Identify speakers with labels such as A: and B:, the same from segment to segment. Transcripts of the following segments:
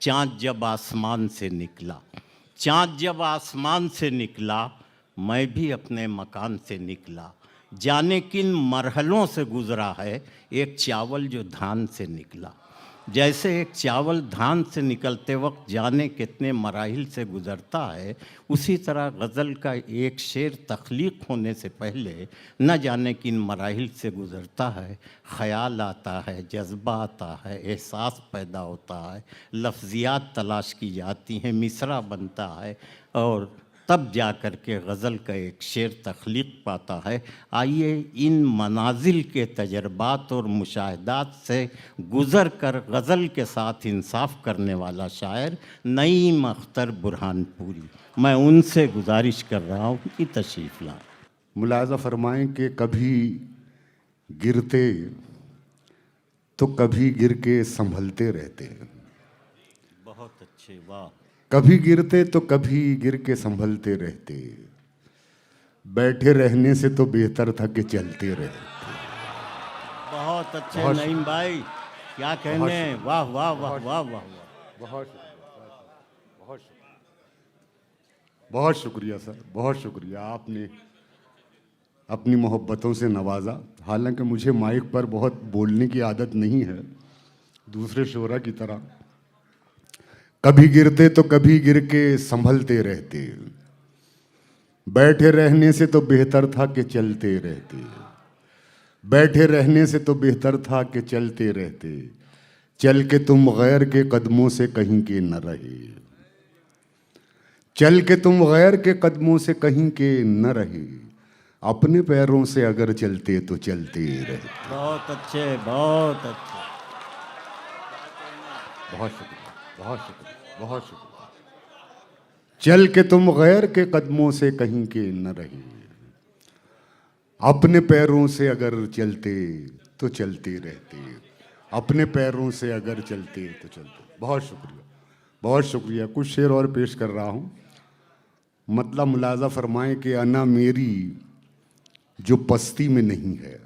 A: चाँद जब आसमान से निकला, चाँद जब आसमान से निकला, मैं भी अपने मकान से निकला। जाने किन मरहलों से गुज़रा है एक चावल जो धान से निकला। जैसे एक चावल धान से निकलते वक्त जाने कितने मराहिल से गुज़रता है, उसी तरह गज़ल का एक शेर तख्लीक होने से पहले न जाने किन मराहिल से गुज़रता है। ख़याल आता है, जज्बा आता है, एहसास पैदा होता है, लफ्ज़ियात तलाश की जाती हैं, मिसरा बनता है और तब जा कर के गज़ल का एक शेर तख्लीक पाता है। आइए इन मनाजिल के तजर्बात और मुशाहदात से गुज़र कर गज़ल के साथ इंसाफ करने वाला शायर नईम अख्तर बुरहानपुरी, मैं उनसे गुजारिश कर रहा हूँ कि तशरीफ़ लाएं।
B: मुलाज़ा फरमाएं कि कभी गिरते तो कभी गिर के संभलते रहते हैं।
A: बहुत अच्छे, वाह।
B: कभी गिरते तो कभी गिर के संभलते रहते, बैठे रहने से तो बेहतर था कि चलते रहते।
A: बहुत अच्छे नईम भाई, क्या कहने, वाह वाह वाह वाह वाह वाह।
B: बहुत बहुत शुक्रिया सर, बहुत शुक्रिया। आपने अपनी मोहब्बतों से नवाजा। हालांकि मुझे माइक पर बहुत बोलने की आदत नहीं है दूसरे शोरा की तरह। कभी गिरते तो कभी गिर के संभलते रहते, बैठे रहने से तो बेहतर था कि चलते रहते, बैठे रहने से तो बेहतर था कि चलते रहते, चल के तुम गैर के कदमों से कहीं के न रहे, चल के तुम गैर के कदमों से कहीं के न रहे, अपने पैरों से अगर चलते तो चलते रहते।
A: बहुत अच्छे, बहुत अच्छे।
B: बहुत शुक्रिया, बहुत शुक्रिया, बहुत शुक्रिया। चल के तुम गैर के कदमों से कहीं के न रहे, अपने पैरों से अगर चलते तो चलते रहते, अपने पैरों से अगर चलते तो चलते। बहुत शुक्रिया, बहुत शुक्रिया। कुछ शेर और पेश कर रहा हूँ। मतलब मुलाज़ा फरमाएं कि अना मेरी जो पस्ती में नहीं है,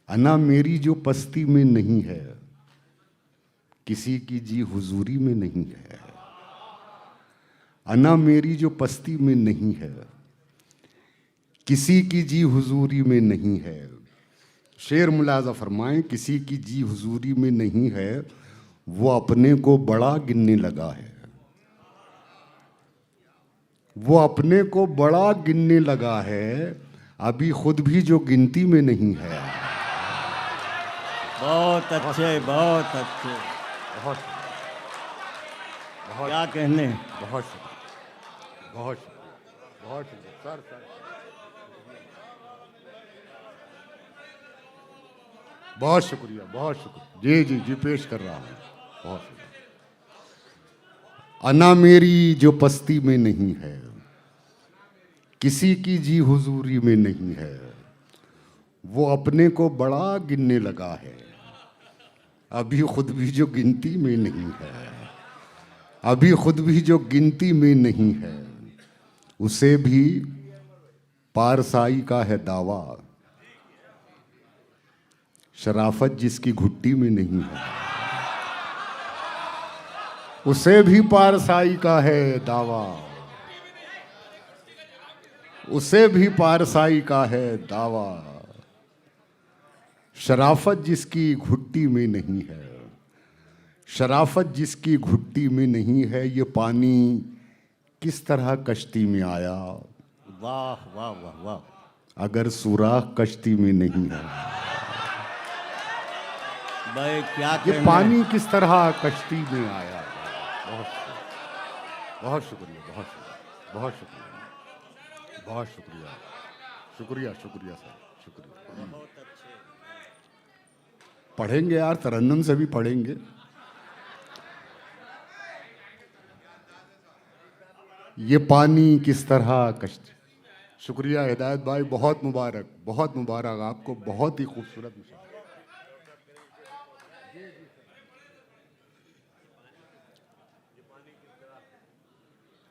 B: अना मेरी जो पस्ती में नहीं है, किसी की जी हुजूरी में नहीं है, अना मेरी जो पस्ती में नहीं है, किसी की जी हुजूरी में नहीं है। शेर मुलाज़ा फरमाएं, किसी की जी हुजूरी में नहीं है, वो अपने को बड़ा गिनने लगा है, वो अपने को बड़ा गिनने लगा है, अभी खुद भी जो गिनती में नहीं है।
A: बहुत अच्छे, बहुत अच्छे,
B: बहुत
A: क्या कहने।
B: बहुत शुक्रिया, बहुत शुक्रिया, बहुत शुक्रिया सर। बहुत शुक्रिया, बहुत शुक्रिया। जी जी जी, पेश कर रहा हूँ। बहुत शुक्रिया। अना मेरी जो पस्ती में नहीं है, किसी की जी हुजूरी में नहीं है, वो अपने को बड़ा गिनने लगा है, अभी खुद भी जो गिनती में नहीं है, अभी खुद भी जो गिनती में नहीं है, उसे भी पारसाई का है दावा, शराफत जिसकी घुट्टी में नहीं है, उसे भी पारसाई का है दावा, उसे भी पारसाई का है दावा, शराफत जिसकी घुट्टी में नहीं है, शराफत जिसकी घुट्टी में नहीं है, ये पानी किस तरह कश्ती में आया,
A: वाह वाह वाह वाह।
B: अगर सुराख कश्ती में नहीं है।
A: भाई क्या
B: ये
A: कहने।
B: पानी किस तरह कश्ती में आया। बहुत शुक्रिया, बहुत शुक्रिया, बहुत शुक्रिया, बहुत शुक्रिया, शुक्रिया शुक्रिया सर, शुक्रिया। पढ़ेंगे यार, तरन्नुम से भी पढ़ेंगे। ये पानी किस तरह कश्ती। शुक्रिया हिदायत भाई, बहुत मुबारक, बहुत मुबारक आपको, बहुत ही खूबसूरत मुशायरा।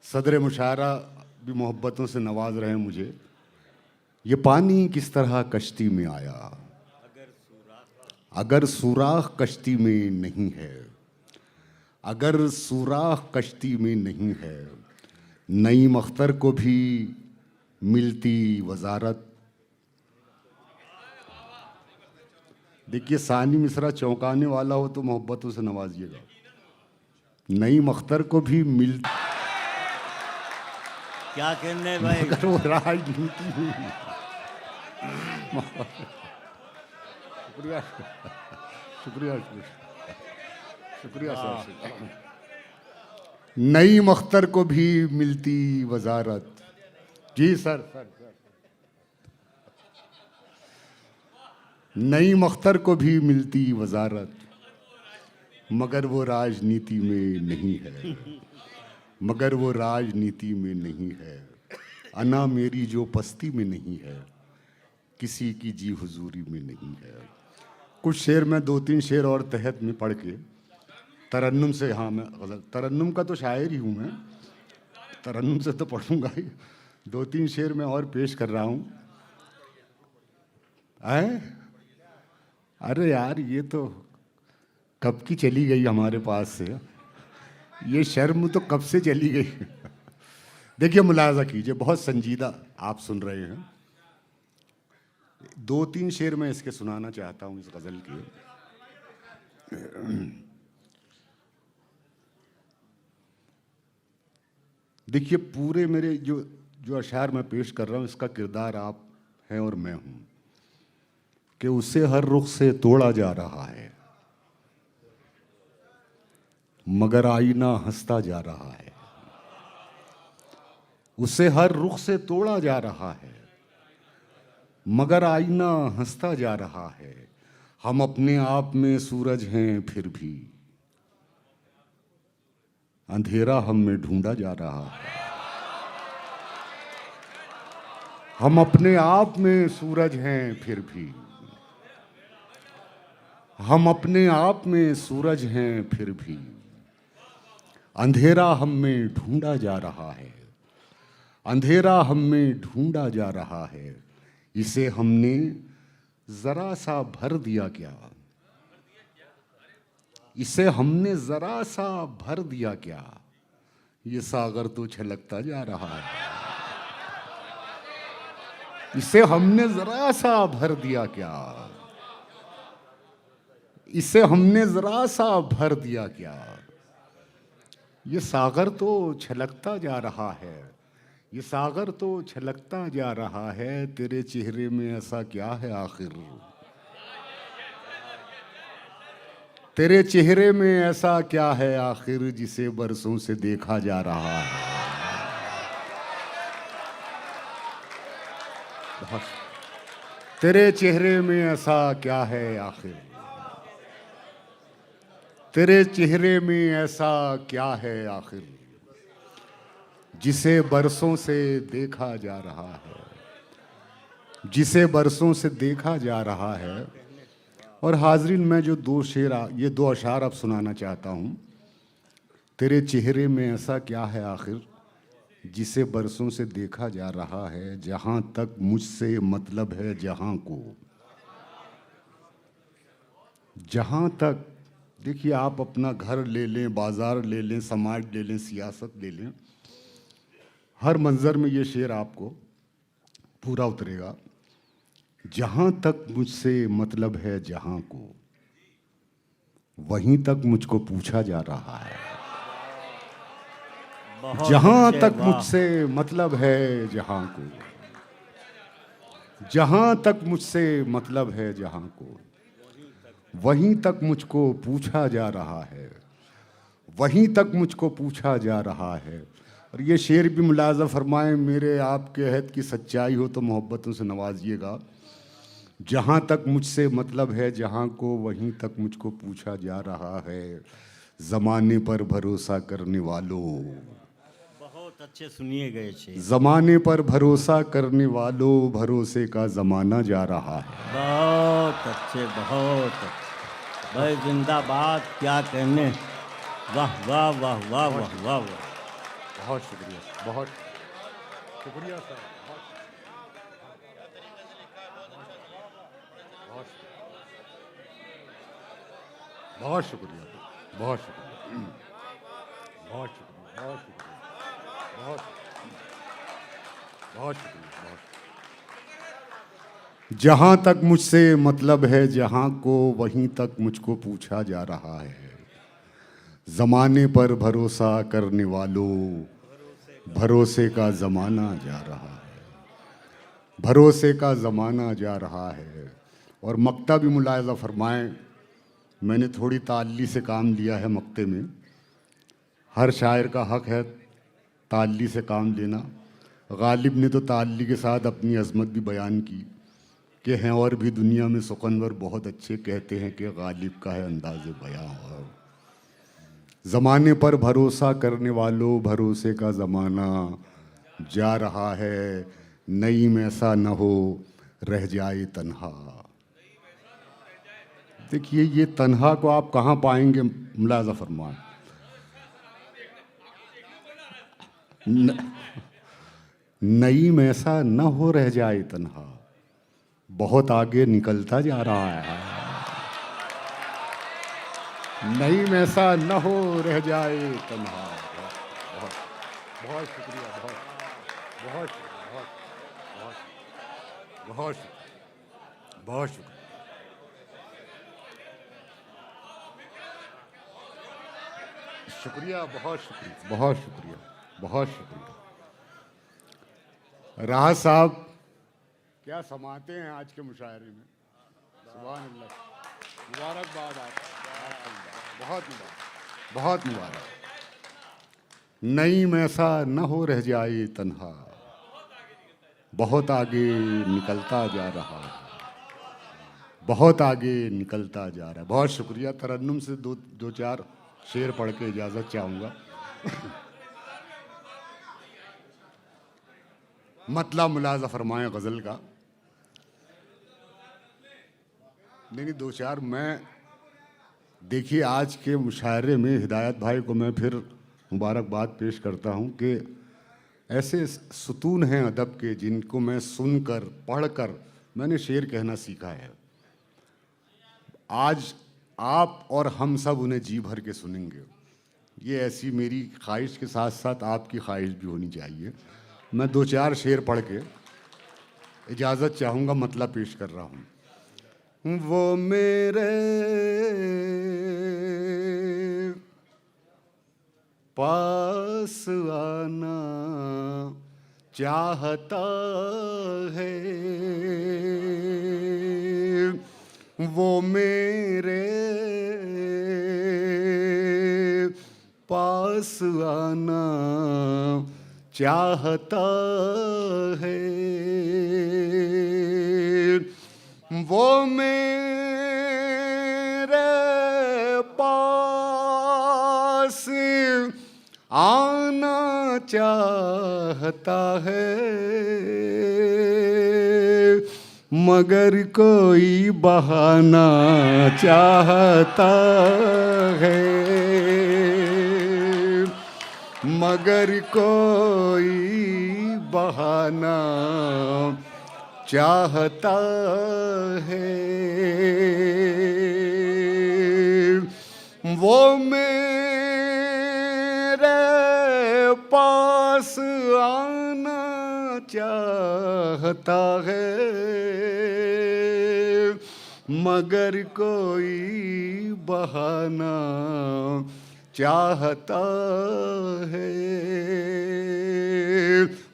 B: सदर मुशायरा भी मोहब्बतों से नवाज रहे हैं मुझे। ये पानी किस तरह कश्ती में आया, अगर सुराख कश्ती में नहीं है, अगर सुराख कश्ती में नहीं है, नईम अख्तर को भी मिलती वजारत। देखिए, सानी मिश्रा चौंकाने वाला हो तो मोहब्बतों से नवाजिएगा। नईम अख्तर को भी मिलती,
A: क्या कहने भाई?
B: मगर वो राजनीति में। शुक्रिया शुक्रिया शुक्रिया सर। नईम अख्तर को भी मिलती वजारत। जी सर सर। नईम अख्तर को भी मिलती वजारत, मगर वो राजनीति में नहीं है, मगर वो राजनीति में नहीं है। अना मेरी जो पस्ती में नहीं है, किसी की जी हुजूरी में नहीं है। कुछ शेर में 2-3 शेर और तहत में पढ़ के तरन्नुम से, हाँ मैं गलत, तरन्नुम का तो शायर ही हूँ मैं, तरन्नुम से तो पढ़ूंगा ही। 2-3 शेर में और पेश कर रहा हूँ। अरे यार, ये तो कब की चली गई हमारे पास से, ये शर्म तो कब से चली गई। देखिए, मुलाजा कीजिए, बहुत संजीदा आप सुन रहे हैं। 2-3 शेर मैं इसके सुनाना चाहता हूँ, इस गज़ल के। देखिए, पूरे मेरे जो अशार मैं पेश कर रहा हूँ, इसका किरदार आप हैं और मैं हूँ कि उसे हर रुख से तोड़ा जा रहा है, मगर आईना हंसता जा रहा है। उसे हर रुख से तोड़ा जा रहा है, मगर आईना हंसता जा रहा है। हम अपने आप में सूरज हैं फिर भी, अंधेरा हम में ढूंढा जा रहा है। हम अपने आप में सूरज हैं फिर भी, हम अपने आप में सूरज हैं फिर भी, अंधेरा हम में ढूंढा जा रहा है, अंधेरा हम में ढूंढा जा रहा है। इसे हमने जरा सा भर दिया क्या, इसे हमने जरा सा भर दिया क्या, ये सागर तो छलकता जा रहा है। इसे हमने जरा सा भर दिया क्या, इसे हमने जरा सा भर दिया क्या, ये सागर तो छलकता जा रहा है, ये सागर तो छलकता जा रहा है। तेरे चेहरे में ऐसा क्या है आखिर, तेरे चेहरे में ऐसा क्या है आखिर, जिसे बरसों से देखा जा रहा है। तेरे चेहरे में ऐसा क्या है आखिर, तेरे चेहरे में ऐसा क्या है आखिर, जिसे बरसों से देखा जा रहा है, जिसे बरसों से देखा जा रहा है। और हाजरीन, मैं जो ये 2 अशार अब सुनाना चाहता हूँ। तेरे चेहरे में ऐसा क्या है आखिर, जिसे बरसों से देखा जा रहा है, जहाँ तक मुझसे मतलब है जहाँ को, जहाँ तक। देखिए, आप अपना घर ले लें, बाजार ले लें, समाज ले लें, सियासत ले लें, हर मंजर में ये शेर आपको पूरा उतरेगा। जहाँ तक मुझसे मतलब है जहाँ को, वहीं तक मुझको पूछा जा रहा है। जहाँ तक मुझसे मतलब है जहाँ को, जहाँ तक मुझसे मतलब है जहाँ को, वहीं तक मुझको पूछा जा रहा है, वहीं तक मुझको पूछा जा रहा है। और ये शेर भी मुलाज़ा फरमाएं, मेरे आपके अहद की सच्चाई हो तो मोहब्बतों से नवाजिएगा। जहाँ तक मुझसे मतलब है जहाँ को, वहीं तक मुझको पूछा जा रहा है। ज़माने पर भरोसा करने वालों,
A: बहुत अच्छे सुनिए गए शेर।
B: ज़माने पर भरोसा करने वालों, भरोसे का ज़माना जा रहा है।
A: बहुत अच्छे, बहुत अच्छे भाई, जिंदाबाद। क्या कहने, वाह वाह वाह वाह वाह वाह वाह।
B: बहुत शुक्रिया, बहुत शुक्रिया सर। बहुत बहुत शुक्रिया, बहुत शुक्रिया, बहुत शुक्रिया, बहुत शुक्रिया, बहुत बहुत शुक्रिया, बहुत। जहाँ तक मुझसे मतलब है जहाँ को, वहीं तक मुझको पूछा जा रहा है। ज़माने पर भरोसा करने वालों, भरोसे का ज़माना जा रहा है, भरोसे का ज़माना जा रहा है। और मक्ता भी मुलाहिज़ा फरमाएं, मैंने थोड़ी ताल्ली से काम लिया है मक्ते में। हर शायर का हक है ताल्ली से काम लेना। गालिब ने तो ताल्ली के साथ अपनी अज़मत भी बयान की कि हैं और भी दुनिया में सुखनवर बहुत अच्छे, कहते हैं कि गालिब का है अंदाज़ बयां। और ज़माने पर भरोसा करने वालों, भरोसे का ज़माना जा रहा है। नईम ऐसा न हो रह जाए तन्हा। देखिए, ये तन्हा को आप कहाँ पाएंगे, मुलाज़ा फरमाएं। नईम ऐसा न हो रह जाए तन्हा, बहुत आगे निकलता जा रहा है। नईम ऐसा न हो रह जाए तन्हा। बहुत बहुत शुक्रिया, बहुत बहुत बहुत बहुत बहुत शुक्रिया। शुक्रिया, बहुत शुक्रिया, बहुत शुक्रिया, बहुत शुक्रिया। राहत साहब क्या समाते हैं आज के मुशायरे में। सुभान अल्लाह, मुबारकबाद आपको, बहुत मुबारक, बहुत मुबारक। नईम ऐसा न हो रह जाए तन्हा, बहुत आगे निकलता जा रहा है, बहुत आगे निकलता जा रहा है। बहुत शुक्रिया। तरन्नुम से दो चार शेर पढ़ के इजाज़त चाहूँगा। मतला मुलाज़ा फरमाएं गज़ल का। नहीं, दो चार मैं, देखिए आज के मुशायरे में हिदायत भाई को मैं फिर मुबारकबाद पेश करता हूँ कि ऐसे सुतून हैं अदब के जिनको मैं सुनकर पढ़कर मैंने शेर कहना सीखा है। आज आप और हम सब उन्हें जी भर के सुनेंगे। ये ऐसी मेरी ख्वाहिश के साथ साथ आपकी ख्वाहिश भी होनी चाहिए। मैं दो चार शेर पढ़ के इजाज़त चाहूँगा, मतलब पेश कर रहा हूँ। वो मेरे पास आना चाहता है, वो मेरे पास आना चाहता है, वो मेरे पास आना चाहता है, मगर कोई बहाना चाहता है, मगर कोई बहाना चाहता है, वो मेरे पास आना चाहता है, मगर कोई बहाना चाहता है।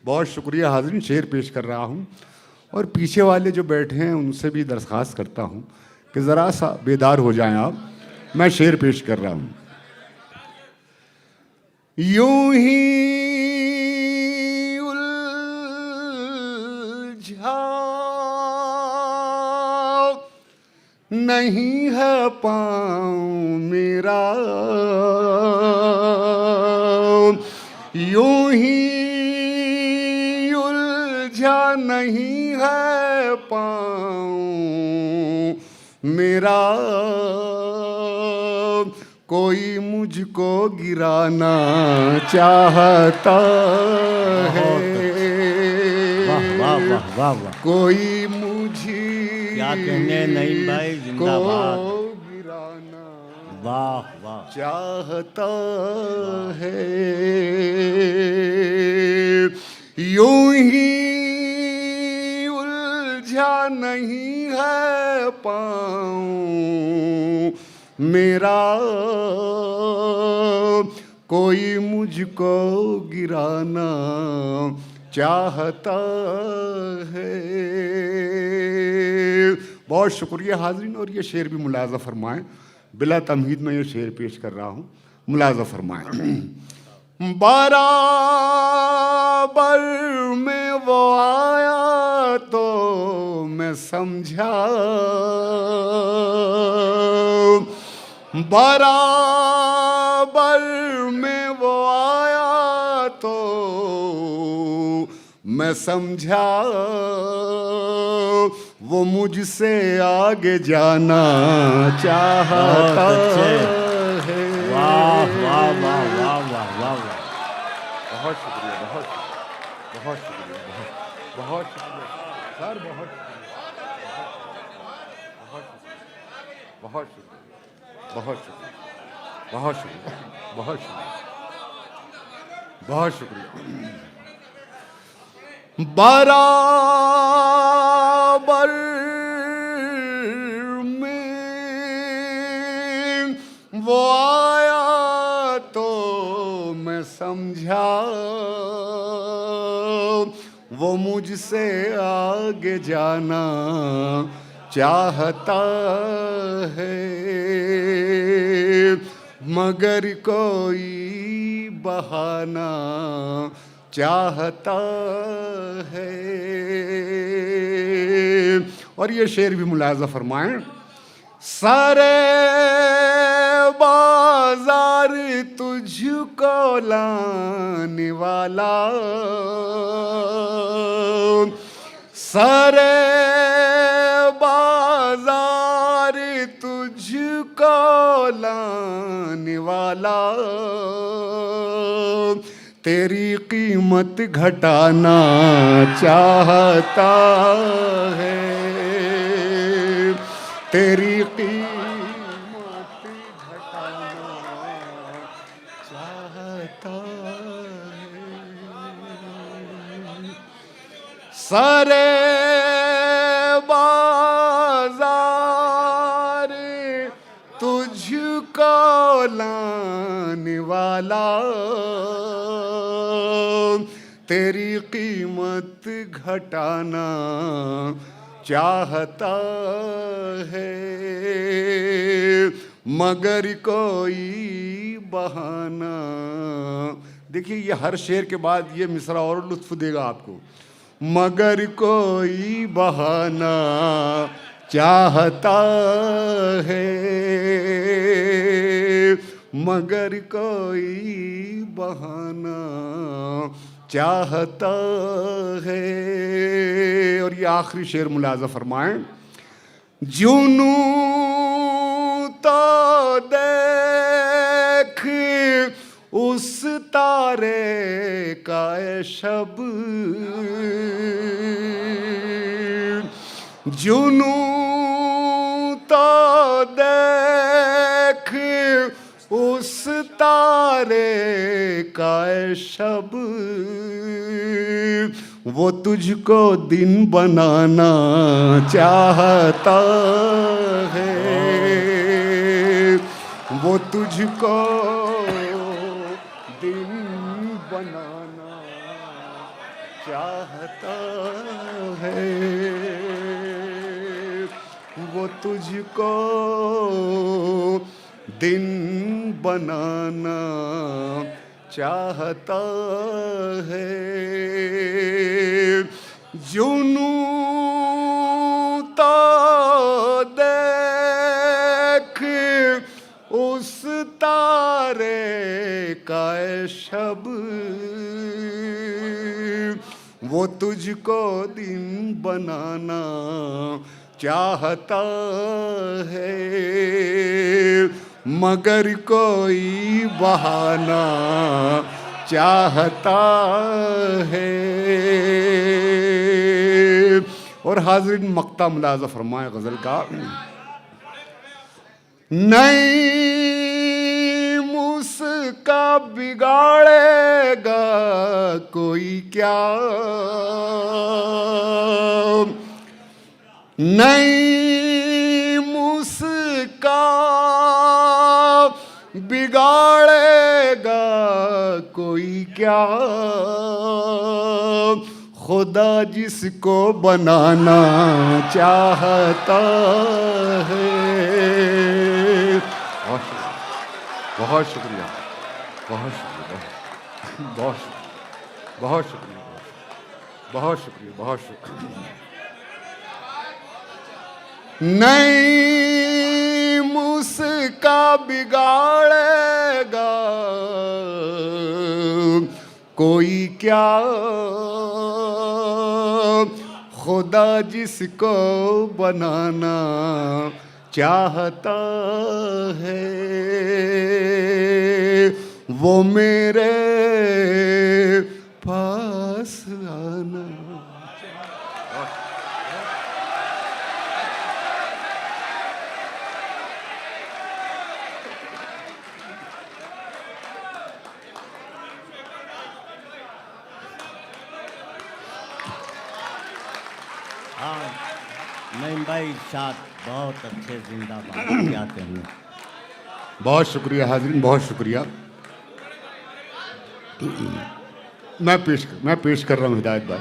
B: बहुत शुक्रिया हाज़रीन, शेर पेश कर रहा हूँ और पीछे वाले जो बैठे हैं उनसे भी दरख्वास्त करता हूँ कि ज़रा सा बेदार हो जाएं आप। मैं शेर पेश कर रहा हूँ। यूं ही उलझा नहीं है पाँव मेरा, यूं ही उलझा नहीं है पाँव मेरा, कोई मुझको गिराना चाहता है,
A: वाह वाह वाह वाह वाह,
B: कोई मुझे
A: क्या कहने नईम भाई, जिंदाबाद।
B: गिराना
A: वाह वाह।
B: चाहता है, यूं ही उलझा नहीं है पाऊं मेरा, कोई मुझको गिराना चाहता है। बहुत शुक्रिया हाज़रीन। और ये शेर भी मुलाज़ा फरमाएं, बिला तमहीद में ये शेर पेश कर रहा हूँ, मुलाज़ा फरमाएं। बराबर में वो आया तो मैं समझा, बराबर में वो आया तो मैं समझा, वो मुझसे आगे जाना चाहता है।
A: वाह वाह वाह वाह वाह वाह वाह।
B: बहुत शुक्रिया, बहुत बहुत शुक्रिया, बहुत शुक्रिया सर, बहुत शुक्रिया, बहुत शुक्रिया, बहुत शुक्रिया, बहुत शुक्रिया, बहुत शुक्रिया, बहुत शुक्रिया। बराबर में वो आया तो मैं समझा, वो मुझसे आगे जाना चाहता है, मगर कोई बहाना चाहता है। और ये शेर भी मुलाज़ा फरमाएं। सारे बाजार तुझको लाने वाला, सारे बाजार तुझको लाने वाला, तेरी कीमत घटाना चाहता है, तेरी कीमत घटाना चाहता है। सारे बाजार तुझको लाने वाला, तेरी कीमत घटाना चाहता है, मगर कोई बहाना। देखिए ये हर शेर के बाद ये मिसरा और लुत्फ देगा आपको। मगर कोई बहाना चाहता है, मगर कोई बहाना चाहता है। और ये आखिरी शेर मुलाज़ा फरमाएं। जुनू तो देख उस तारे का शब, जुनू तो देख उस तारे का शब, वो तुझको दिन बनाना चाहता है, वो तुझको दिन बनाना चाहता है, वो तुझको दिन बनाना चाहता है। जुनू तो देख उस तारे का शब, वो तुझको दिन बनाना चाहता है, मगर कोई बहाना चाहता है। और हाज़रीन मक्ता मुलाज़ा फरमाए गज़ल का। नहीं मुस्का बिगाड़ेगा कोई क्या, नहीं मुस्का बिगाड़ेगा कोई क्या, खुदा जिसको बनाना चाहता है। बहुत शुक्रिया, बहुत शुक्रिया, बहुत शुक्रिया, बहुत शुक्रिया, बहुत शुक्रिया, बहुत शुक्रिया। नहीं मुस्का बिगाड़ेगा कोई क्या, खुदा जिसको बनाना चाहता है वो मेरे पास आना।
A: हाँ नहीं भाई साहब बहुत अच्छे, जिंदाबाद, क्या कहने।
B: बहुत शुक्रिया हाज़रीन, बहुत शुक्रिया। मैं पेश कर रहा हूँ हिदायत भाई।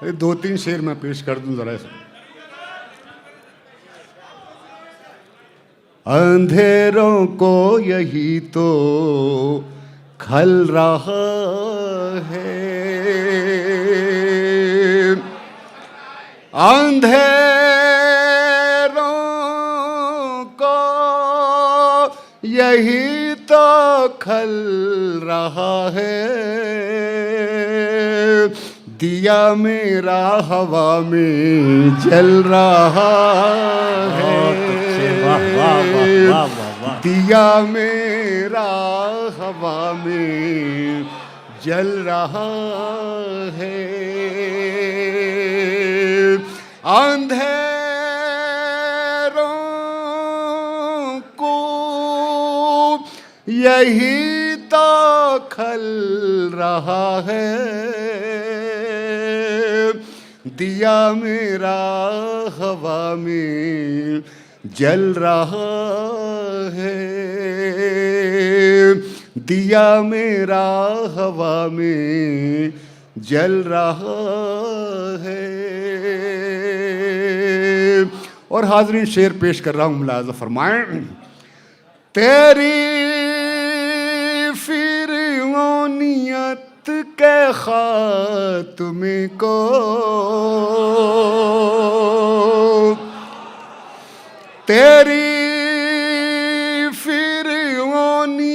B: अरे 2-3 शेर मैं पेश कर दूं जरा से। अंधेरों को यही तो खल रहा है, अंधेरों को यही तो खल रहा है, दिया मेरा हवा में जल रहा है,
A: वाह वाह वाह वाह वाह वाह।
B: दिया मेरा हवा में जल रहा है, अंधेरों को यही तो खल रहा है, दिया मेरा हवा में जल रहा है, दिया मेरा हवा में जल रहा है। और हाज़रीन शेर पेश कर रहा हूँ, मुलाज़ा फरमाएं। तेरी फिरौनियत के खात्मे को तेरी फिरौनियत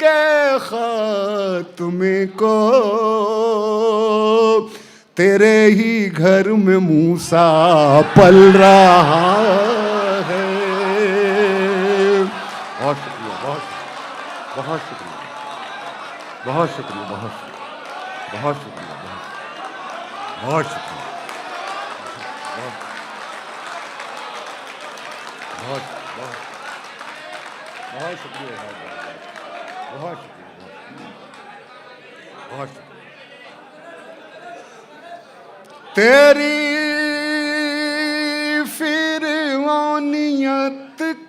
B: के खात्मे को तेरे ही घर में मूसा पल रहा है। बहुत शुक्रिया, बहुत शुक्रिया, बहुत शुक्रिया, बहुत शुक्रिया, बहुत शुक्रिया, बहुत शुक्रिया, बहुत बहुत शुक्रिया, बहुत शुक्रिया, बहुत शुक्रिया। तेरी फिरौनियत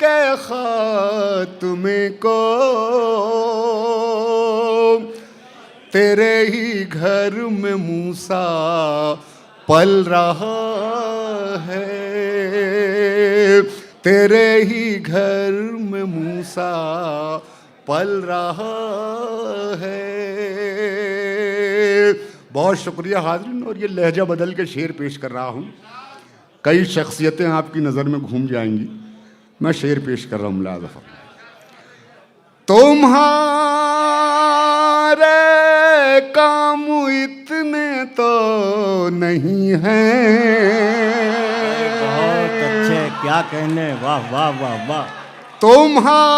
B: के खात्मे को तेरे ही घर में मूसा पल रहा है, तेरे ही घर में मूसा पल रहा है। बहुत शुक्रिया हाज़रीन। और ये लहजा बदल के शेर पेश कर रहा हूँ, कई शख्सियतें आपकी नज़र में घूम जाएंगी। मैं शेर पेश कर रहा हूँ, मुलाज़ा फरमाएं। तुम्हारे काम इतने तो नहीं हैं,
A: बहुत अच्छे, क्या कहने, वाह वाह वाह वाह।
B: तुम्हारे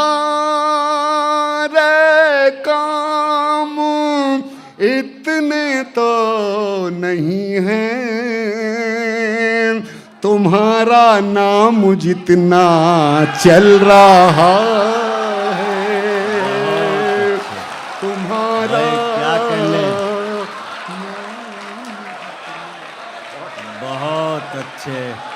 B: काम इतने तो नहीं हैं, तुम्हारा नाम जितना चल रहा है, तुम्हारा
A: भाई क्या कहने, बहुत अच्छे।